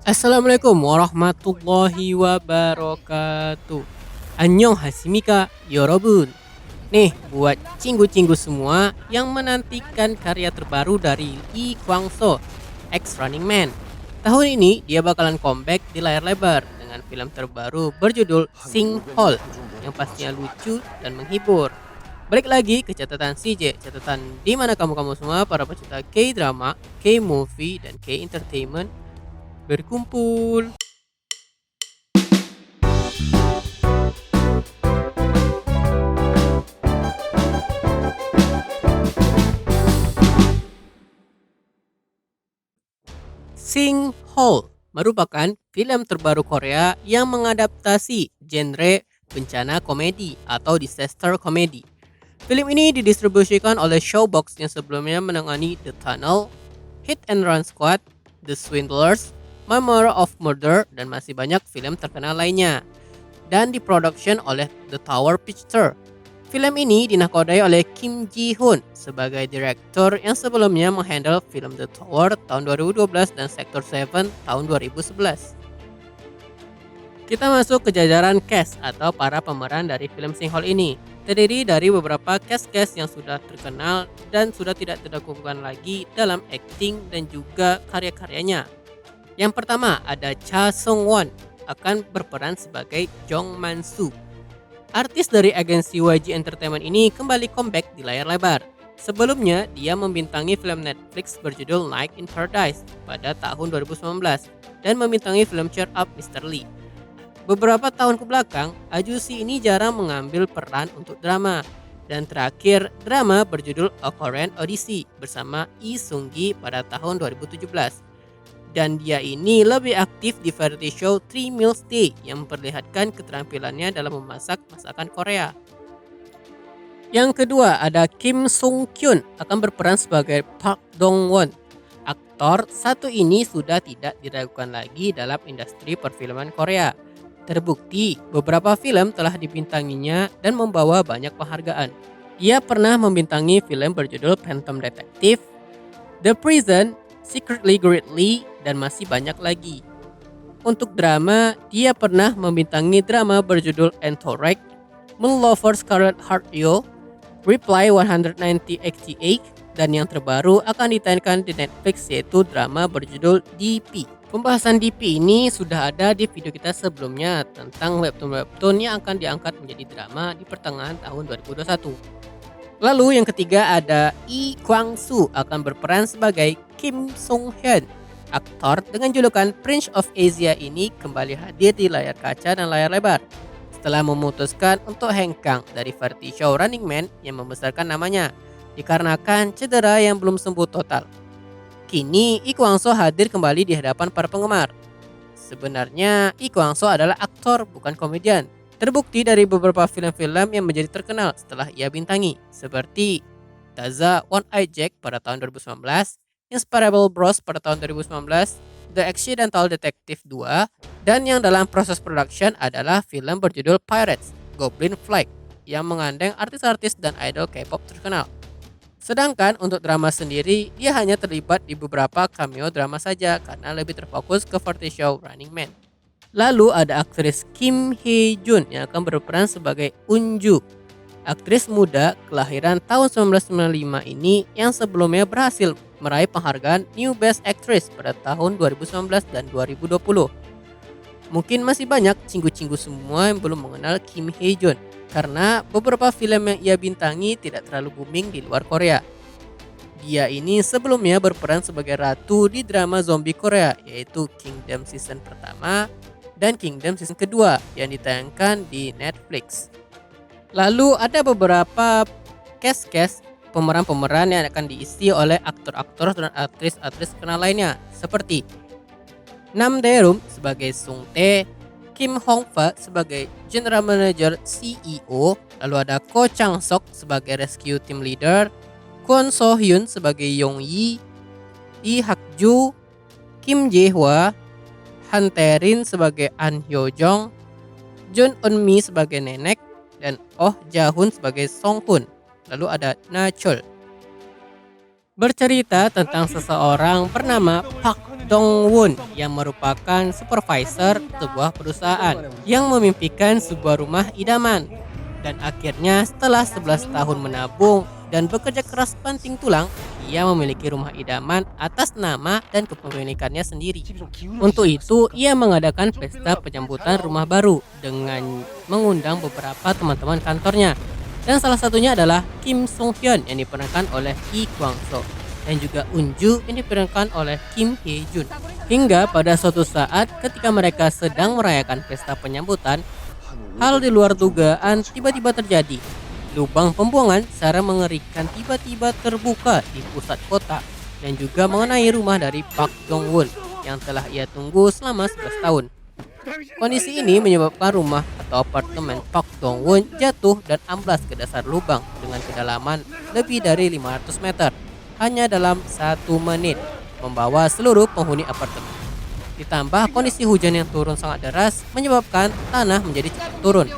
Assalamualaikum warahmatullahi wabarakatuh. Annyeong hasimika yorobun. Nih buat cinggu-cinggu semua yang menantikan karya terbaru dari Lee Kwang-soo, ex Running Man. Tahun ini dia bakalan comeback di layar lebar dengan film terbaru berjudul Sing Hall yang pastinya lucu dan menghibur. Balik lagi ke catatan CJ, catatan di mana kamu-kamu semua para pecinta K-drama, K-movie, dan K-entertainment berkumpul. Sing Hall merupakan film terbaru Korea yang mengadaptasi genre bencana komedi atau disaster comedy. Film ini didistribusikan oleh Showbox yang sebelumnya menangani The Tunnel, Hit and Run Squad, The Swindlers, Memoir of Murder, dan masih banyak film terkenal lainnya. Dan diproduction oleh The Tower Picture. Film ini dinakodai oleh Kim Ji Hoon sebagai direktur yang sebelumnya menghandle film The Tower tahun 2012 dan Sector 7 tahun 2011. Kita masuk ke jajaran cast atau para pemeran dari film Singhole ini. Terdiri dari beberapa cast-cast yang sudah terkenal dan sudah tidak diragukan lagi dalam acting dan juga karya-karyanya. Yang pertama ada Cha Sung Won akan berperan sebagai Jong Man Soo. Artis dari agensi YG Entertainment ini kembali comeback di layar lebar. Sebelumnya, dia membintangi film Netflix berjudul Night in Paradise pada tahun 2019 dan membintangi film Cheer Up Mr. Lee. Beberapa tahun ke belakang, Ajusi ini jarang mengambil peran untuk drama. Dan terakhir, drama berjudul A Korean Odyssey bersama Lee Sung Gi pada tahun 2017. Dan dia ini lebih aktif di variety show 3 Meals Day yang memperlihatkan keterampilannya dalam memasak masakan Korea. Yang kedua ada Kim Sung Kyun akan berperan sebagai Park Dong Won. Aktor satu ini sudah tidak diragukan lagi dalam industri perfilman Korea. Terbukti beberapa film telah dibintanginya dan membawa banyak penghargaan. Ia pernah membintangi film berjudul Phantom Detective, The Prison, Secretly Greatly, dan masih banyak lagi. Untuk drama, dia pernah membintangi drama berjudul Entourage, Moon Lover Scarlet Heart Yo, Reply 19088, dan yang terbaru akan ditayangkan di Netflix yaitu drama berjudul DP. Pembahasan DP ini sudah ada di video kita sebelumnya tentang webtoon-webtoon yang akan diangkat menjadi drama di pertengahan tahun 2021. Lalu yang ketiga ada Lee Kwang-soo akan berperan sebagai Kim Sung Hyun. Aktor dengan julukan Prince of Asia ini kembali hadir di layar kaca dan layar lebar setelah memutuskan untuk hengkang dari variety show Running Man yang membesarkan namanya dikarenakan cedera yang belum sembuh total. Kini Lee Kwang-soo hadir kembali di hadapan para penggemar. Sebenarnya Lee Kwang-soo adalah aktor bukan komedian. Terbukti dari beberapa film-film yang menjadi terkenal setelah ia bintangi, seperti Daza One Eye Jack pada tahun 2019, Inseparable Bros pada tahun 2019, The Accidental Detective 2, dan yang dalam proses production adalah film berjudul Pirates, Goblin Flight, yang mengandeng artis-artis dan idol K-pop terkenal. Sedangkan untuk drama sendiri, dia hanya terlibat di beberapa cameo drama saja karena lebih terfokus ke variety show Running Man. Lalu ada aktris Kim Hye Jun yang akan berperan sebagai Unju. Aktris muda kelahiran tahun 1995 ini yang sebelumnya berhasil meraih penghargaan New Best Actress pada tahun 2019 dan 2020. Mungkin masih banyak cinggu-cinggu semua yang belum mengenal Kim Hye Jun karena beberapa film yang ia bintangi tidak terlalu booming di luar Korea. Dia ini sebelumnya berperan sebagai ratu di drama zombie Korea yaitu Kingdom season pertama dan Kingdom season kedua yang ditayangkan di Netflix. Lalu ada beberapa cast pemeran-pemeran yang akan diisi oleh aktor-aktor dan aktris-aktris terkenal lainnya seperti Nam Dae-rum sebagai Sung Tae, Kim Hong Fa sebagai General Manager CEO, lalu ada Ko Chang Sok sebagai Rescue Team Leader, Kwon So Hyun sebagai Yong Yi, Lee Hak Ju, Kim Jae Hwa, Han Tae Rin sebagai An Hyo Jong, Jun Eun Mi sebagai Nenek, dan Oh Ja Hoon sebagai Song Hoon. Lalu ada Na Chul. Bercerita tentang seseorang bernama Park Dong-won yang merupakan supervisor sebuah perusahaan yang memimpikan sebuah rumah idaman. Dan akhirnya setelah 11 tahun menabung dan bekerja keras banting tulang, ia memiliki rumah idaman atas nama dan kepemilikannya sendiri. Untuk itu, ia mengadakan pesta penyambutan rumah baru dengan mengundang beberapa teman-teman kantornya. Dan salah satunya adalah Kim Sung Hyun yang diperankan oleh Lee Kwang So dan juga Unju yang diperankan oleh Kim Hye Jun. Hingga pada suatu saat ketika mereka sedang merayakan pesta penyambutan, hal di luar dugaan tiba-tiba terjadi. Lubang pembuangan secara mengerikan tiba-tiba terbuka di pusat kota dan juga mengenai rumah dari Park Dong-won yang telah ia tunggu selama 11 tahun. Kondisi ini menyebabkan rumah atau apartemen Park Dong-won jatuh dan amblas ke dasar lubang dengan kedalaman lebih dari 500 meter hanya dalam 1 menit, membawa seluruh penghuni apartemen. Ditambah kondisi hujan yang turun sangat deras menyebabkan tanah menjadi cepat turun.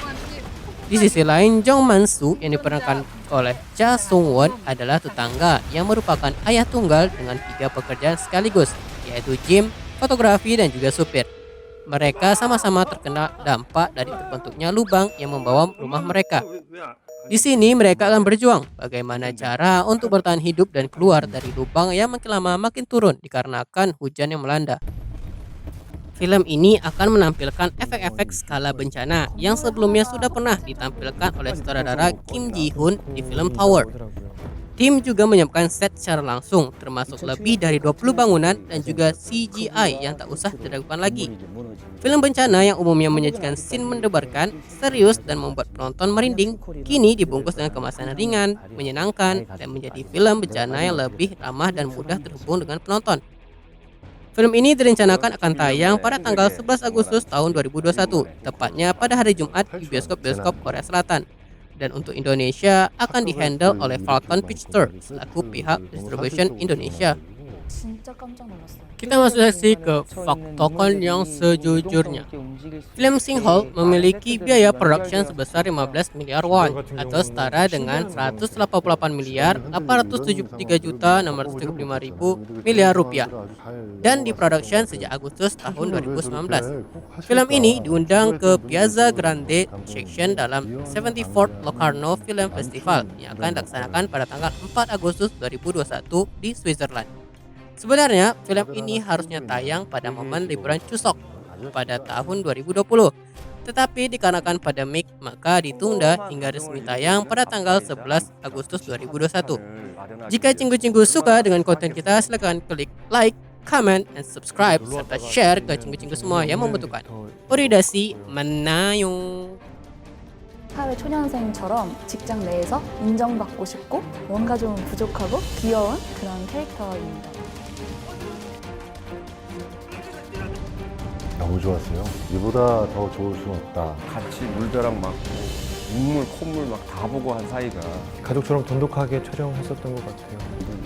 Di sisi lain, Jong Man-soo yang diperankan oleh Cha Sung-won adalah tetangga yang merupakan ayah tunggal dengan 3 pekerjaan sekaligus, yaitu gym, fotografi, dan juga supir. Mereka sama-sama terkena dampak dari terbentuknya lubang yang membawa rumah mereka. Di sini mereka akan berjuang bagaimana cara untuk bertahan hidup dan keluar dari lubang yang makin lama makin turun dikarenakan hujan yang melanda. Film ini akan menampilkan efek-efek skala bencana yang sebelumnya sudah pernah ditampilkan oleh sutradara Kim Ji-hoon di film Tower. Tim juga menyiapkan set secara langsung, termasuk lebih dari 20 bangunan dan juga CGI yang tak usah diragukan lagi. Film bencana yang umumnya menyajikan scene mendebarkan, serius dan membuat penonton merinding, kini dibungkus dengan kemasan ringan, menyenangkan, dan menjadi film bencana yang lebih ramah dan mudah terhubung dengan penonton. Film ini direncanakan akan tayang pada tanggal 11 Agustus tahun 2021, tepatnya pada hari Jumat di bioskop-bioskop Korea Selatan. Dan untuk Indonesia akan dihandle oleh Falcon Pictures selaku pihak distribution Indonesia. 진짜 깜짝 놀랐어요. Kita masuk seksi ke faktokan yang sejujurnya. Film Singhole memiliki biaya production sebesar 15 miliar won atau setara dengan 188 miliar 873 juta 635 ribu miliar rupiah dan diproduction sejak Agustus tahun 2019. Film ini diundang ke Piazza Grande Section dalam 74th Locarno Film Festival yang akan dilaksanakan pada tanggal 4 Agustus 2021 di Switzerland. Sebenarnya, film ini harusnya tayang pada momen liburan Chuseok pada tahun 2020. Tetapi dikarenakan pandemik, maka ditunda hingga resmi tayang pada tanggal 11 Agustus 2021. Jika cinggu-cinggu suka dengan konten kita, silakan klik like, comment, and subscribe, serta share ke cinggu-cinggu semua yang membutuhkan. Uridasi Menayo. 사회 초년생처럼 직장 내에서 인정받고 싶고 뭔가 좀 부족하고 귀여운 그런 캐릭터입니다. 너무 좋았어요. 이보다 더 좋을 수는 없다. 같이 물벼락 맞고 눈물, 콧물 막 다 보고 한 사이가 가족처럼 돈독하게 촬영했었던 것 같아요.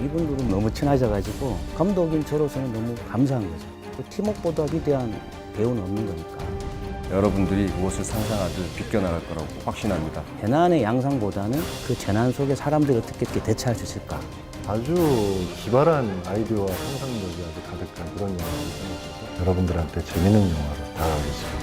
이분들은 너무 친하셔가지고 감독인 저로서는 너무 감사한 거죠. 또 팀워크보다 위대한 배우는 없는 거니까. 여러분들이 무엇을 상상하듯 비껴나갈 거라고 확신합니다. 재난의 양상보다는 그 재난 속에 사람들이 어떻게 대처할 수 있을까. 아주 기발한 아이디어와 상상력이 아주 가득한 그런 영화라고 생각해서 여러분들한테 재밌는 영화로 다가가겠습니다.